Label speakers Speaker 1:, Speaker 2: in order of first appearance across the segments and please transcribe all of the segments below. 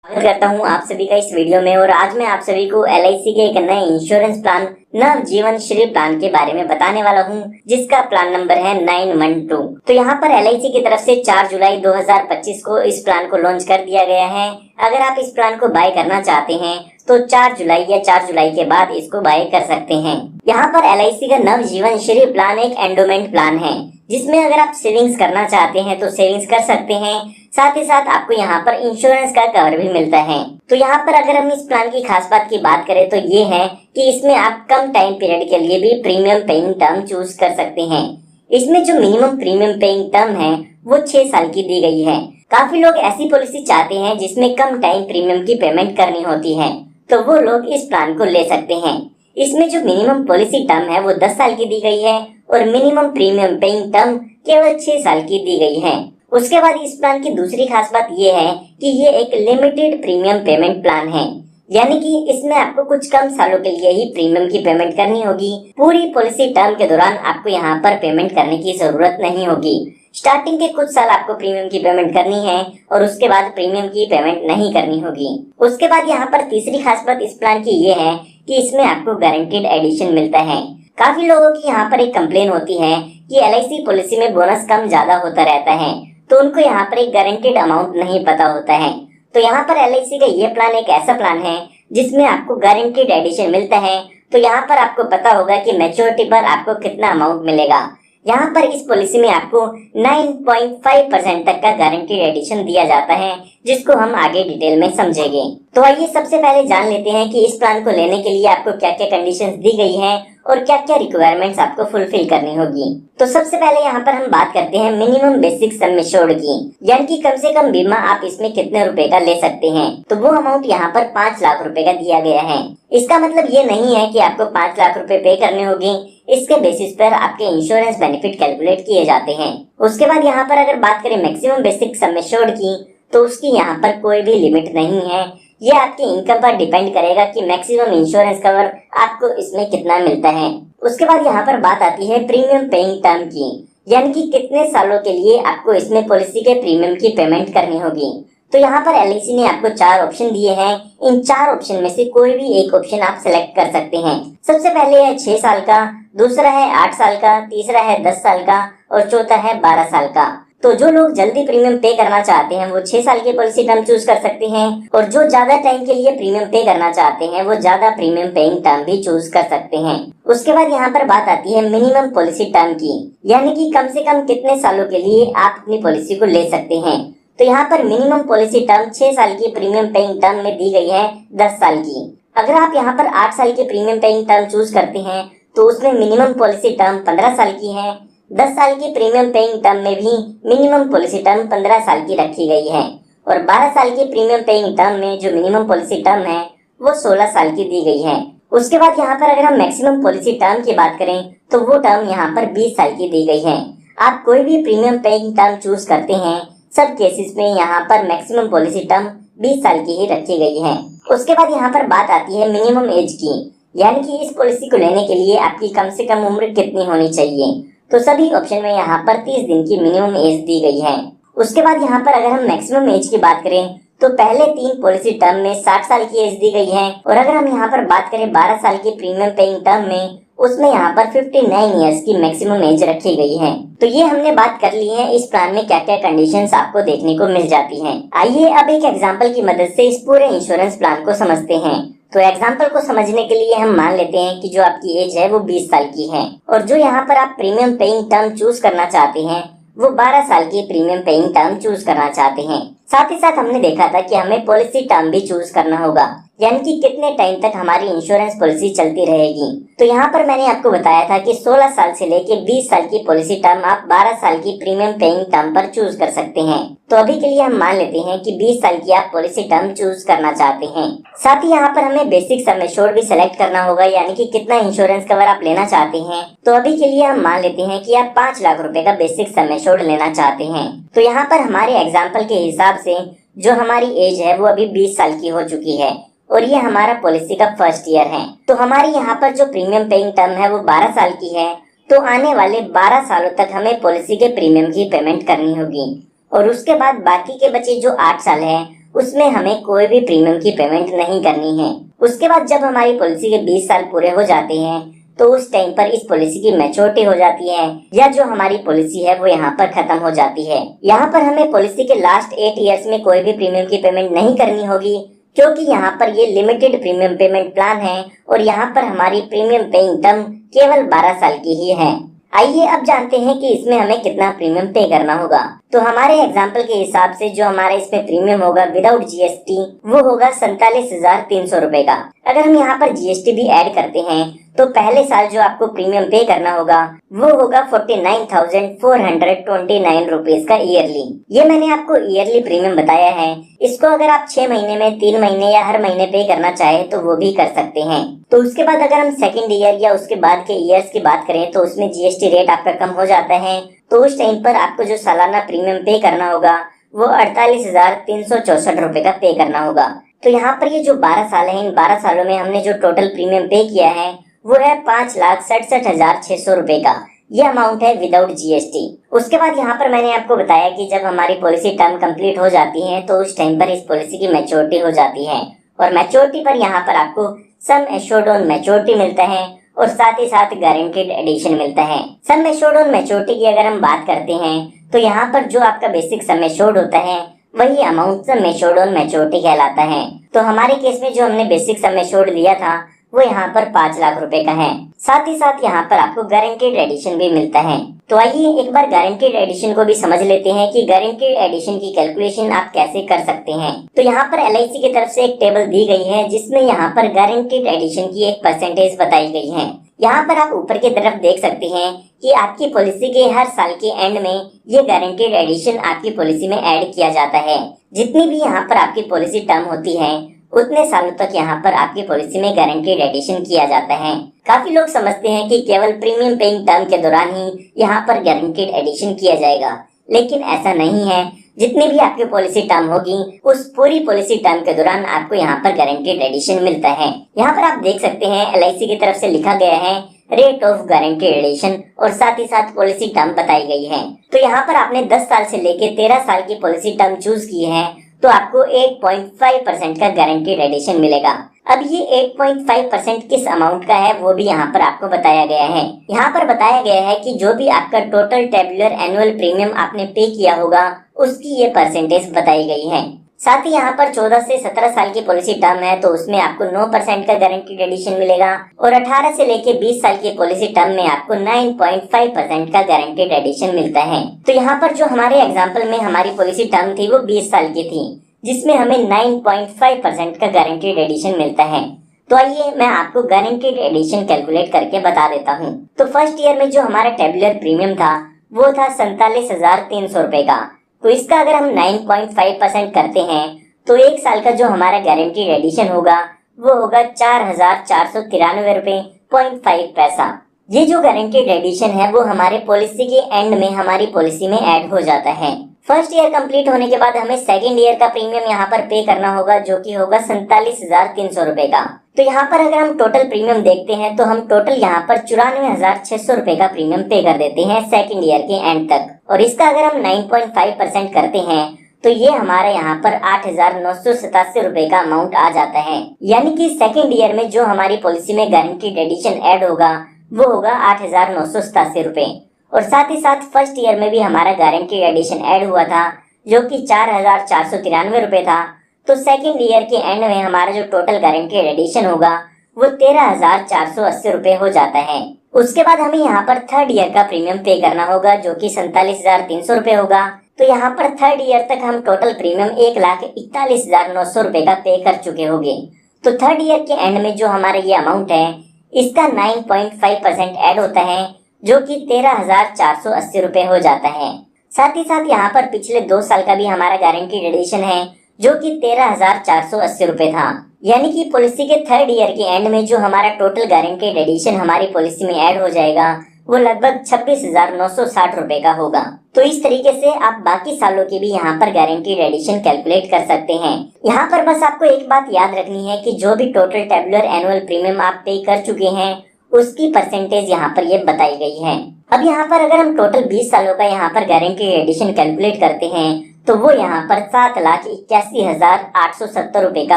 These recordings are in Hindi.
Speaker 1: स्वागत करता हूं आप सभी का इस वीडियो में। और आज मैं आप सभी को LIC के एक नए इंश्योरेंस प्लान नव जीवन श्री प्लान के बारे में बताने वाला हूं, जिसका प्लान नंबर है 912। तो यहां पर LIC की तरफ से 4 जुलाई 2025 को इस प्लान को लॉन्च कर दिया गया है। अगर आप इस प्लान को बाय करना चाहते हैं तो 4 जुलाई या 4 जुलाई के बाद इसको बाय कर सकते हैं। यहाँ पर LIC का नव जीवन श्री प्लान एक एंडोमेंट प्लान है, जिसमें अगर आप सेविंग्स करना चाहते हैं तो सेविंग्स कर सकते हैं। साथ ही साथ आपको यहाँ पर इंश्योरेंस का कवर भी मिलता है। तो यहाँ पर अगर हम इस प्लान की खास बात की बात करें तो ये है कि इसमें आप कम टाइम पीरियड के लिए भी प्रीमियम पेइंग टर्म चूज कर सकते हैं। इसमें जो मिनिमम प्रीमियम पेइंग टर्म है वो 6 साल की दी गई है। काफी लोग ऐसी पॉलिसी चाहते हैं जिसमें कम टाइम प्रीमियम की पेमेंट करनी होती है, तो वो लोग इस प्लान को ले सकते हैं। इसमें जो मिनिमम पॉलिसी टर्म है वो 10 साल की दी गई है और मिनिमम प्रीमियम पेइंग टर्म केवल 6 साल की दी गई है। उसके बाद इस प्लान की दूसरी खास बात ये है कि ये एक लिमिटेड प्रीमियम पेमेंट प्लान है, यानी कि इसमें आपको कुछ कम सालों के लिए ही प्रीमियम की पेमेंट करनी होगी। पूरी पॉलिसी टर्म के दौरान आपको यहाँ पर पेमेंट करने की जरूरत नहीं होगी। स्टार्टिंग के कुछ साल आपको प्रीमियम की पेमेंट करनी है और उसके बाद प्रीमियम की पेमेंट नहीं करनी होगी। उसके बाद यहाँ पर तीसरी खास बात इस प्लान की ये है कि इसमें आपको गारंटीड एडिशन मिलता है। काफी लोगों की यहाँ पर एक कंप्लेन होती है कि LIC पॉलिसी में बोनस कम ज्यादा होता रहता है, तो उनको यहाँ पर एक गारंटीड अमाउंट नहीं पता होता है। तो यहाँ पर LIC का ये प्लान एक ऐसा प्लान है जिसमें आपको गारंटीड एडिशन मिलता है। तो यहाँ पर आपको पता होगा कि मैच्योरिटी पर आपको कितना अमाउंट मिलेगा। यहाँ पर इस पॉलिसी में आपको 9.5% तक का गारंटीड एडिशन दिया जाता है, जिसको हम आगे डिटेल में समझेंगे। तो आइए सबसे पहले जान लेते हैं कि इस प्लान को लेने के लिए आपको क्या क्या कंडीशंस दी गई हैं और क्या क्या रिक्वायरमेंट्स आपको फुलफिल करनी होगी। तो सबसे पहले यहाँ पर हम बात करते हैं मिनिमम बेसिक सम एश्योर्ड की, यानी कि कम से कम बीमा आप इसमें कितने रुपए का ले सकते हैं। तो वो अमाउंट यहाँ पर 5 लाख रुपए का दिया गया है। इसका मतलब ये नहीं है कि आपको 5 लाख रुपए पे करने होंगे। इसके बेसिस पर आपके इंश्योरेंस बेनिफिट कैलकुलेट किए जाते हैं। उसके बाद यहाँ पर अगर बात करें मैक्सिमम बेसिक सम एश्योर्ड की, तो उसकी यहाँ पर कोई भी लिमिट नहीं है। ये आपकी इनकम पर डिपेंड करेगा कि मैक्सिमम इंश्योरेंस कवर आपको इसमें कितना मिलता है। उसके बाद यहाँ पर बात आती है प्रीमियम पेइंग टर्म की, यानी कि कितने सालों के लिए आपको इसमें पॉलिसी के प्रीमियम की पेमेंट करनी होगी। तो यहाँ पर LIC ने आपको 4 ऑप्शन दिए हैं। इन 4 ऑप्शन में से कोई भी एक ऑप्शन आप सिलेक्ट कर सकते हैं। सबसे पहले है 6 साल का, दूसरा है 8 साल का, तीसरा है 10 साल का और चौथा है 12 साल का। तो जो लोग जल्दी प्रीमियम पे करना चाहते हैं वो 6 साल की पॉलिसी टर्म चूज कर सकते हैं, और जो ज्यादा टाइम के लिए प्रीमियम पे करना चाहते हैं वो ज्यादा प्रीमियम पेइंग टर्म भी चूज कर सकते हैं। उसके बाद यहाँ पर बात आती है मिनिमम पॉलिसी टर्म की, यानी कि कम से कम कितने सालों के लिए आप अपनी पॉलिसी को ले सकते हैं। तो यहाँ पर मिनिमम पॉलिसी टर्म 6 साल की प्रीमियम पेइंग टर्म में दी गई है 10 साल की। अगर आप यहाँ पर 8 साल की प्रीमियम पेइंग टर्म चूज करते हैं तो उसमें मिनिमम पॉलिसी टर्म 15 साल की है। 10 साल की प्रीमियम पेइंग टर्म में भी मिनिमम पॉलिसी टर्म 15 साल की रखी गई है, और 12 साल की प्रीमियम पेइंग टर्म में जो मिनिमम पॉलिसी टर्म है वो 16 साल की दी गई है। उसके बाद यहाँ पर अगर हम मैक्सिमम पॉलिसी टर्म की बात करें तो वो टर्म यहाँ पर 20 साल की दी गई है। आप कोई भी प्रीमियम पेइंग टर्म चूज करते हैं, सब केसेस में यहाँ पर मैक्सिमम पॉलिसी टर्म 20 साल की ही रखी गई है। उसके बाद यहाँ पर बात आती है मिनिमम एज की, यानी कि इस पॉलिसी को लेने के लिए आपकी कम से कम उम्र कितनी होनी चाहिए। तो सभी ऑप्शन में यहाँ पर 30 दिन की मिनिमम एज दी गई है। उसके बाद यहाँ पर अगर हम मैक्सिमम एज की बात करें तो पहले 3 पॉलिसी टर्म में 60 साल की एज दी गई है, और अगर हम यहाँ पर बात करें 12 साल की प्रीमियम पेइंग टर्म में, उसमें यहाँ पर 59 इयर्स की मैक्सिमम एज रखी गई है। तो ये हमने बात कर ली है इस प्लान में क्या क्या कंडीशंस आपको देखने को मिल जाती हैं। आइए अब एक एग्जांपल की मदद से इस पूरे इंश्योरेंस प्लान को समझते हैं। तो एग्जाम्पल को समझने के लिए हम मान लेते हैं कि जो आपकी एज है वो 20 साल की है, और जो यहाँ पर आप प्रीमियम पेइंग टर्म चूज करना चाहते हैं वो 12 साल की प्रीमियम पेइंग टर्म चूज करना चाहते हैं। साथ ही साथ हमने देखा था कि हमें पॉलिसी टर्म भी चूज करना होगा, यानी कि कितने टाइम तक हमारी इंश्योरेंस पॉलिसी चलती रहेगी। तो यहाँ पर मैंने आपको बताया था कि 16 साल से लेके 20 साल की पॉलिसी टर्म आप 12 साल की प्रीमियम पेइंग टर्म पर चूज कर सकते हैं। तो अभी के लिए हम मान लेते हैं कि 20 साल की आप पॉलिसी टर्म चूज करना चाहते हैं। साथ ही यहाँ पर हमें बेसिक सम एश्योर्ड भी सिलेक्ट करना होगा, यानी कि कितना इंश्योरेंस कवर आप लेना चाहते हैं। तो अभी के लिए हम मान लेते हैं कि आप 5 लाख रुपए का बेसिक सम एश्योर्ड लेना चाहते हैं। तो यहाँ पर हमारे एग्जाम्पल के हिसाब से जो हमारी एज है वो अभी 20 साल की हो चुकी है, और ये हमारा पॉलिसी का फर्स्ट ईयर है। तो हमारी यहाँ पर जो प्रीमियम पेइंग टर्म है वो 12 साल की है। तो आने वाले 12 सालों तक हमें पॉलिसी के प्रीमियम की पेमेंट करनी होगी, और उसके बाद बाकी के बचे जो 8 साल है उसमें हमें कोई भी प्रीमियम की पेमेंट नहीं करनी है। उसके बाद जब हमारी पॉलिसी के 20 साल पूरे हो जाते हैं तो उस टाइम पर इस पॉलिसी की मैच्योरिटी हो जाती है या जो हमारी पॉलिसी है वो यहाँ पर खत्म हो जाती है। यहाँ पर हमें पॉलिसी के लास्ट 8 इयर्स में कोई भी प्रीमियम की पेमेंट नहीं करनी होगी, क्योंकि यहाँ पर ये लिमिटेड प्रीमियम पेमेंट प्लान है और यहाँ पर हमारी प्रीमियम पेइंग टर्म केवल 12 साल की ही है। आइए अब जानते हैं कि इसमें हमें कितना प्रीमियम पे करना होगा। तो हमारे एग्जाम्पल के हिसाब से जो हमारा इसमें प्रीमियम होगा विदाउट जीएसटी वो होगा 47,300 रुपए का। अगर हम यहाँ पर जीएसटी भी ऐड करते हैं तो पहले साल जो आपको प्रीमियम पे करना होगा वो होगा 49,429 रुपीज का ईयरली। ये मैंने आपको ईयरली प्रीमियम बताया है। इसको अगर आप 6 महीने में, 3 महीने या हर महीने पे करना चाहे तो वो भी कर सकते हैं। तो उसके बाद अगर हम सेकंड ईयर या उसके बाद के ईयर्स की बात करें तो उसमें जीएसटी रेट आपका कम हो जाता है। तो उस टाइम पर आपको जो सालाना प्रीमियम पे करना होगा वो 48,364 रुपए का पे करना होगा। तो यहाँ पर ये जो 12 साल है, इन 12 सालों में हमने जो टोटल प्रीमियम पे किया है वो है 5,67,600 रुपए का। ये अमाउंट है विदाउट जीएसटी। उसके बाद यहाँ पर मैंने आपको बताया कि जब हमारी पॉलिसी टर्म कंप्लीट हो जाती है तो उस टाइम पर इस पॉलिसी की मैच्योरिटी हो जाती है और मैच्योरिटी पर यहाँ पर आपको सम एश्योर्ड ऑन मैच्योरिटी मिलता है और साथ ही साथ गारंटीड एडिशन मिलता है। सम एश्योर्ड ऑन मैच्योरिटी की अगर हम बात करते हैं तो यहाँ पर जो आपका बेसिक सम एश्योर्ड होता है वही amount sum assured on maturity कहलाता है। तो हमारे केस में जो हमने बेसिक सम एश्योर्ड लिया था वो यहाँ पर 5 लाख रुपए का है। साथ ही साथ यहाँ पर आपको गारंटीड एडिशन भी मिलता है। तो आइए एक बार गारंटीड एडिशन को भी समझ लेते हैं कि गारंटीड एडिशन की कैलकुलेशन आप कैसे कर सकते हैं। तो यहाँ पर एलआईसी की तरफ से एक टेबल दी गई है जिसमें यहाँ पर गारंटीड एडिशन की एक परसेंटेज बताई गई है। यहाँ पर आप ऊपर की तरफ देख सकते हैं कि आपकी पॉलिसी के हर साल के एंड में ये गारंटीड एडिशन आपकी पॉलिसी में ऐड किया जाता है। जितनी भी यहाँ पर आपकी पॉलिसी टर्म होती है उतने सालों तक यहाँ पर आपकी पॉलिसी में गारंटीड एडिशन किया जाता है। काफी लोग समझते हैं कि केवल प्रीमियम पेइंग टर्म के दौरान ही यहाँ पर गारंटीड एडिशन किया जाएगा, लेकिन ऐसा नहीं है। जितनी भी आपकी पॉलिसी टर्म होगी उस पूरी पॉलिसी टर्म के दौरान आपको यहाँ पर गारंटीड एडिशन मिलता है। यहाँ पर आप देख सकते हैं एलआईसी की तरफ से लिखा गया है रेट ऑफ गारंटीड एडिशन और साथ ही साथ पॉलिसी टर्म बताई गई है। तो यहाँ पर आपने 10 साल से लेके 13 साल की पॉलिसी टर्म चूज की है तो आपको 8.5% का गारंटीड एडिशन मिलेगा। अब ये 8.5% किस अमाउंट का है वो भी यहाँ पर आपको बताया गया है। यहाँ पर बताया गया है कि जो भी आपका टोटल टेबुलर एनुअल प्रीमियम आपने पे किया होगा उसकी ये परसेंटेज बताई गई है। साथ ही यहाँ पर 14 से 17 साल की पॉलिसी टर्म है तो उसमें आपको 9% का गारंटीड एडिशन मिलेगा और 18 से लेके 20 साल की पॉलिसी टर्म में आपको 9.5% का गारंटीड एडिशन मिलता है। तो यहाँ पर जो हमारे एग्जाम्पल में हमारी पॉलिसी टर्म थी वो 20 साल की थी जिसमें हमें 9.5% का गारंटीड एडिशन मिलता है। तो आइए मैं आपको गारंटीड एडिशन कैलकुलेट करके बता देता हूँ। तो फर्स्ट ईयर में जो हमारा टेबुलर प्रीमियम था वो था 47,300 रुपए का। तो इसका अगर हम 9.5% करते हैं तो एक साल का जो हमारा गारंटीड एडिशन होगा वो होगा 4,493 रुपए 0.5 पैसा। ये जो गारंटीड एडिशन है वो हमारे पॉलिसी के एंड में हमारी पॉलिसी में ऐड हो जाता है। फर्स्ट ईयर कंप्लीट होने के बाद हमें सेकंड ईयर का प्रीमियम यहाँ पर पे करना होगा जो कि होगा 47,300 रुपए का। तो यहाँ पर अगर हम टोटल प्रीमियम देखते हैं तो हम टोटल यहाँ पर 94,600 रुपए का प्रीमियम पे कर देते हैं सेकंड ईयर के एंड तक। और इसका अगर हम 9.5% करते हैं तो ये हमारा यहाँ पर 8,987 रुपए का अमाउंट आ जाता है। यानी कि सेकंड ईयर में जो हमारी पॉलिसी में गारंटीड एडिशन ऐड होगा वो होगा 8,987 रुपए। और साथ ही साथ फर्स्ट ईयर में भी हमारा गारंटीड एडिशन ऐड हुआ था जो कि 4,493 रुपए था। तो सेकंड ईयर के एंड में हमारा जो टोटल गारंटीड एडिशन होगा वो 13,480 रुपए हो जाता है। उसके बाद हमें यहाँ पर थर्ड ईयर का प्रीमियम पे करना होगा जो कि 47,300 रुपए होगा। तो यहाँ पर थर्ड ईयर तक हम टोटल प्रीमियम 1,41,900 रुपए का पे कर चुके होंगे। तो थर्ड ईयर के एंड में जो हमारा ये अमाउंट है इसका 9.5% ऐड होता है जो कि 13,480 रुपए हो जाता है। साथ ही साथ यहाँ पर पिछले 2 साल का भी हमारा गारंटीड एडिशन है जो कि 13,480 रुपए था। यानी कि पॉलिसी के थर्ड ईयर के एंड में जो हमारा टोटल गारंटीड एडिशन हमारी पॉलिसी में ऐड हो जाएगा वो लगभग 26,960 रुपए का होगा। तो इस तरीके से आप बाकी सालों की भी यहाँ पर गारंटीड एडिशन कैलकुलेट कर सकते हैं। यहाँ पर बस आपको एक बात याद रखनी है कि जो भी टोटल टेबुलर एनुअल प्रीमियम आप पे कर चुके हैं उसकी परसेंटेज यहाँ पर ये बताई गई है। अब यहाँ पर अगर हम टोटल 20 सालों का यहाँ पर गारंटीड एडिशन कैलकुलेट करते हैं तो वो यहाँ पर 7,81,870 रुपए का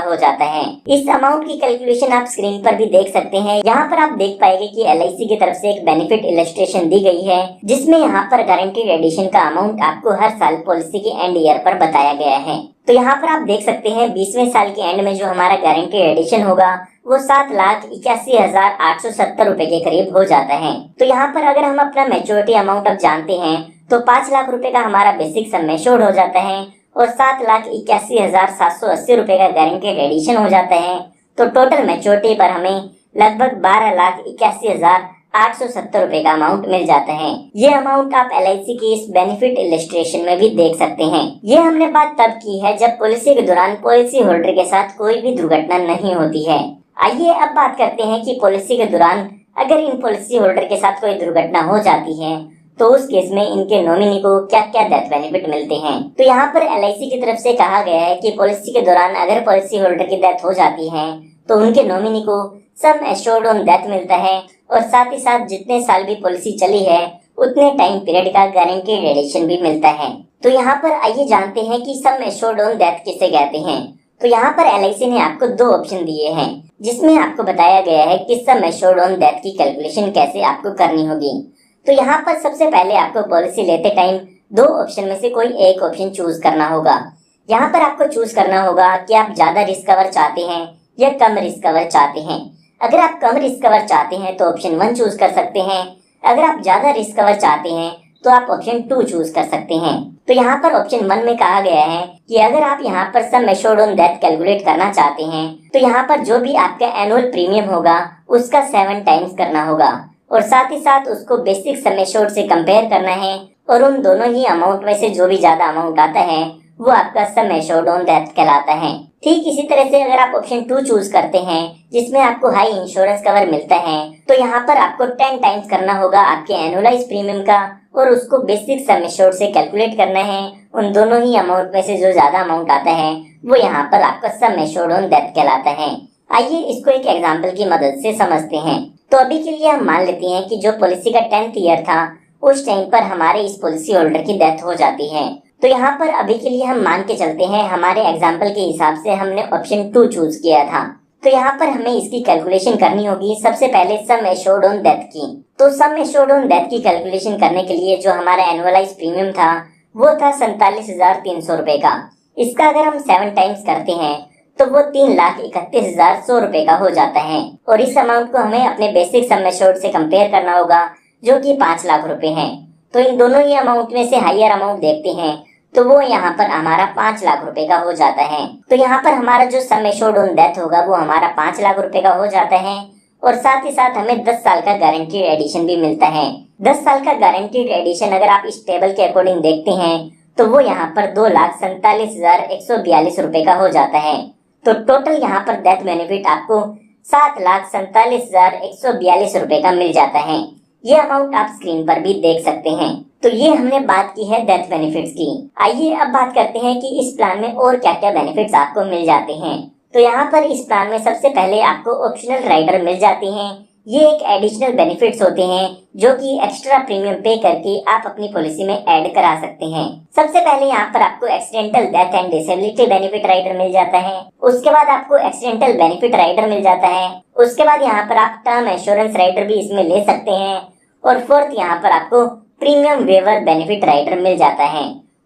Speaker 1: हो जाता है। इस अमाउंट की कैलकुलेशन आप स्क्रीन पर भी देख सकते हैं। यहाँ पर आप देख पाएंगे कि LIC की तरफ से एक बेनिफिट इलस्ट्रेशन दी गई है, जिसमें यहाँ पर गारंटीड एडिशन का अमाउंट आपको हर साल पॉलिसी के एंड ईयर पर बताया गया है। तो यहाँ पर आप देख सकते हैं 20वें साल के एंड में जो हमारा गारंटीड एडिशन होगा वो 7,81,870 रुपए के करीब हो जाता है। तो यहाँ पर अगर हम अपना मैच्योरिटी अमाउंट अब जानते हैं तो 5 लाख रुपए का हमारा बेसिक सम एश्योर्ड हो जाता है और 7,81,780 रुपए का गारंटीड एडिशन हो जाता है। तो टोटल मैच्योरिटी पर हमें लगभग 12,81,870 रुपए का अमाउंट मिल जाता है। ये अमाउंट आप LIC की इस बेनिफिट इलस्ट्रेशन में भी देख सकते हैं। ये हमने बात तब की है जब पॉलिसी के दौरान पॉलिसी होल्डर के साथ कोई भी दुर्घटना नहीं होती है। आइए अब बात करते हैं कि पॉलिसी के दौरान अगर इन पॉलिसी होल्डर के साथ कोई दुर्घटना हो जाती है तो उस केस में इनके नॉमिनी को क्या क्या डेथ बेनिफिट मिलते हैं। तो यहाँ पर LIC की तरफ से कहा गया है कि पॉलिसी के दौरान अगर पॉलिसी होल्डर की डेथ हो जाती है तो उनके नॉमिनी को सम एश्योर्ड ऑन डेथ मिलता है और साथ ही साथ जितने साल भी पॉलिसी चली है उतने टाइम पीरियड का गारंटीड एडिशन भी मिलता है। तो यहाँ पर आइए जानते हैं कि सम एश्योर्ड ऑन डेथ किसे कहते हैं। तो यहाँ पर LIC ने आपको 2 ऑप्शन दिए हैं, जिसमें आपको बताया गया है कि सम एश्योर्ड ऑन डेथ की कैलकुलेशन कैसे आपको करनी होगी। तो यहाँ पर सबसे पहले आपको पॉलिसी लेते टाइम 2 ऑप्शन में से कोई एक ऑप्शन चूज करना होगा। यहाँ पर आपको चूज करना होगा कि आप ज्यादा रिस्क कवर चाहते हैं या कम रिस्क कवर चाहते हैं। अगर आप कम रिस्क कवर चाहते हैं तो ऑप्शन 1 चूज कर सकते हैं। अगर आप ज्यादा रिस्क कवर चाहते हैं तो आप ऑप्शन 2 चूज कर सकते हैं। तो यहाँ पर ऑप्शन 1 में कहा गया है कि अगर आप यहाँ पर sum assured on death calculate करना चाहते हैं तो यहाँ पर जो भी आपका एनुअल प्रीमियम होगा उसका 7 टाइम्स करना होगा और साथ ही साथ उसको बेसिक सम एश्योर्ड से कंपेयर करना है और उन दोनों ही अमाउंट में से जो भी ज्यादा अमाउंट आता है वो आपका सम एश्योर्ड ऑन डेथ कहलाता है। ठीक इसी तरह से अगर आप ऑप्शन 2 चूज करते हैं जिसमें आपको हाई इंश्योरेंस कवर मिलता है तो यहाँ पर आपको 10 टाइम्स करना होगा आपके एनुअलाइज प्रीमियम का और उसको बेसिक सम एश्योर्ड से कैलकुलेट करना है। उन दोनों ही अमाउंट में से जो ज्यादा अमाउंट आता है वो यहाँ पर आपका सम एश्योर्ड ऑन डेथ कहलाता है। आइए इसको एक एग्जाम्पल की मदद से समझते हैं। तो अभी के लिए हम मान लेते हैं कि जो पॉलिसी का 10th ईयर था उस टाइम पर हमारे इस पॉलिसी होल्डर की डेथ हो जाती है। तो यहाँ पर अभी के लिए हम मान के चलते हैं हमारे एग्जाम्पल के हिसाब से हमने ऑप्शन 2 चूज किया था। तो यहाँ पर हमें इसकी कैलकुलेशन करनी होगी सबसे पहले सम एश्योर्ड ऑन डेथ की। तो सम एश्योर्ड ऑन डेथ की कैलकुलेशन करने के लिए जो हमारा एनुअलाइज प्रीमियम था वो था 47,300 रुपए का। इसका अगर हम 7 टाइम्स करते हैं तो वो 3,31,100 रुपए का हो जाता है और इस अमाउंट को हमें अपने बेसिक सम एश्योर्ड से कंपेयर करना होगा जो कि 5 लाख रुपए है। तो इन दोनों ही अमाउंट में से हाईयर अमाउंट देखते हैं तो वो यहाँ पर हमारा 5 लाख रुपए का हो जाता है। तो यहाँ पर हमारा जो सम एश्योर्ड ऑन डेथ होगा वो हमारा 5 लाख रुपए का हो जाता है और साथ ही साथ हमें 10 साल का गारंटीड एडिशन भी मिलता है। 10 साल का गारंटीड एडिशन अगर आप इस टेबल के अकॉर्डिंग देखते हैं तो वो यहाँ पर 2,47,142 रुपए का हो जाता है। तो टोटल यहाँ पर डेथ बेनिफिट आपको 7,47,142 रुपए का मिल जाता है। ये अमाउंट आप स्क्रीन पर भी देख सकते हैं। तो ये हमने बात की है डेथ बेनिफिट्स की। आइए अब बात करते हैं कि इस प्लान में और क्या क्या बेनिफिट्स आपको मिल जाते हैं। तो यहाँ पर इस प्लान में सबसे पहले आपको ऑप्शनल राइडर मिल जाते हैं। ये एक एडिशनल बेनिफिट्स होते हैं जो कि एक्स्ट्रा प्रीमियम पे करके आप अपनी पॉलिसी में ऐड करा सकते हैं। सबसे पहले यहाँ पर आपको accidental death and disability benefit rider मिल जाता है। उसके बाद आपको एक्सीडेंटल बेनिफिट राइडर मिल जाता है। उसके बाद यहाँ पर आप टर्म इंश्योरेंस राइडर भी इसमें ले सकते हैं और फोर्थ यहाँ पर आपको प्रीमियम वेवर बेनिफिट राइडर मिल जाता है।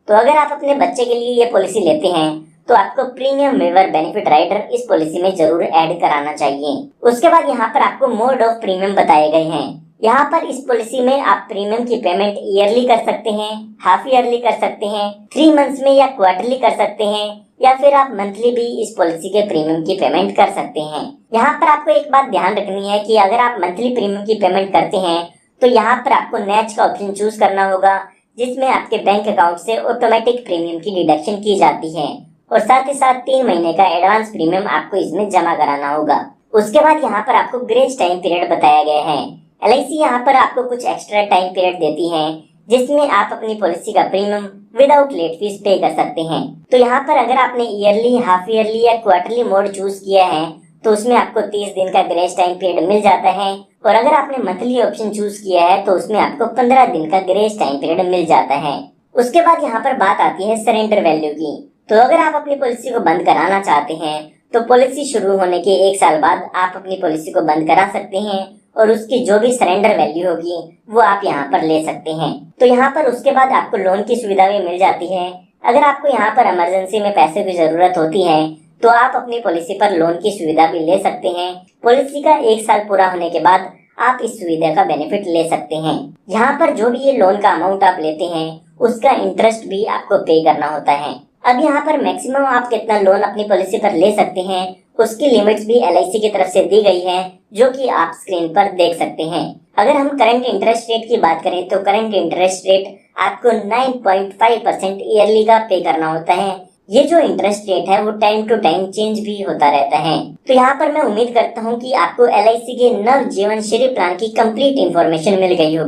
Speaker 1: तो अगर आप अपने बच्चे के लिए ये पॉलिसी लेते हैं तो आपको प्रीमियम वेवर बेनिफिट राइडर इस पॉलिसी में जरूर ऐड कराना चाहिए। उसके बाद यहाँ पर आपको मोड ऑफ प्रीमियम बताए गए हैं। यहाँ पर इस पॉलिसी में आप प्रीमियम की पेमेंट ईयरली कर सकते हैं, हाफ ईयरली कर सकते हैं, 3 मंथ्स में या क्वार्टरली कर सकते हैं या फिर आप मंथली भी इस पॉलिसी के प्रीमियम की पेमेंट कर सकते हैं। यहाँ पर आपको एक बात ध्यान रखनी है कि अगर आप मंथली प्रीमियम की पेमेंट करते हैं तो यहाँ पर आपको नेच का ऑप्शन चूज करना होगा जिसमें आपके बैंक अकाउंट से ऑटोमेटिक प्रीमियम की डिडक्शन की जाती है और साथ ही साथ 3 महीने का एडवांस प्रीमियम आपको इसमें जमा कराना होगा। उसके बाद यहाँ पर आपको ग्रेस टाइम पीरियड बताया गया है। LIC यहाँ पर आपको कुछ एक्स्ट्रा टाइम पीरियड देती है जिसमें आप अपनी पॉलिसी का प्रीमियम विदाउट लेट फीस पे कर सकते हैं। तो यहाँ पर अगर आपने ईयरली, हाफ ईयरली या क्वार्टरली मोड चूज किया है तो उसमें आपको 30 दिन का ग्रेस टाइम पीरियड मिल जाता है और अगर आपने मंथली ऑप्शन चूज किया है तो उसमें आपको 15 दिन का ग्रेस टाइम पीरियड मिल जाता है। उसके बाद यहाँ पर बात आती है सरेंडर वैल्यू की। तो अगर आप अपनी पॉलिसी को बंद कराना चाहते हैं तो पॉलिसी शुरू होने के 1 साल बाद आप अपनी पॉलिसी को बंद करा सकते हैं और उसकी जो भी सरेंडर वैल्यू होगी वो आप यहाँ पर ले सकते हैं। तो यहाँ पर उसके बाद आपको लोन की सुविधा भी मिल जाती है। अगर आपको यहाँ पर इमरजेंसी में पैसे की जरूरत होती है तो आप अपनी पॉलिसी पर लोन की सुविधा भी ले सकते हैं। पॉलिसी का 1 साल पूरा होने के बाद आप इस सुविधा का बेनिफिट ले सकते हैं। यहाँ पर जो भी ये लोन का अमाउंट आप लेते हैं उसका इंटरेस्ट भी आपको पे करना होता है। अब यहाँ पर मैक्सिमम आप कितना लोन अपनी पॉलिसी पर ले सकते हैं उसकी लिमिट्स भी LIC की तरफ से दी गई है, जो कि आप स्क्रीन पर देख सकते हैं। अगर हम करंट इंटरेस्ट रेट की बात करें तो करंट इंटरेस्ट रेट आपको 9.5% ईयरली का पे करना होता है। ये जो इंटरेस्ट रेट है वो टाइम टू टाइम चेंज भी होता रहता है। तो यहाँ पर मैं उम्मीद करता हूँ कि आपको LIC के नव जीवन श्री प्लान की कंप्लीट इंफॉर्मेशन मिल गई होगी।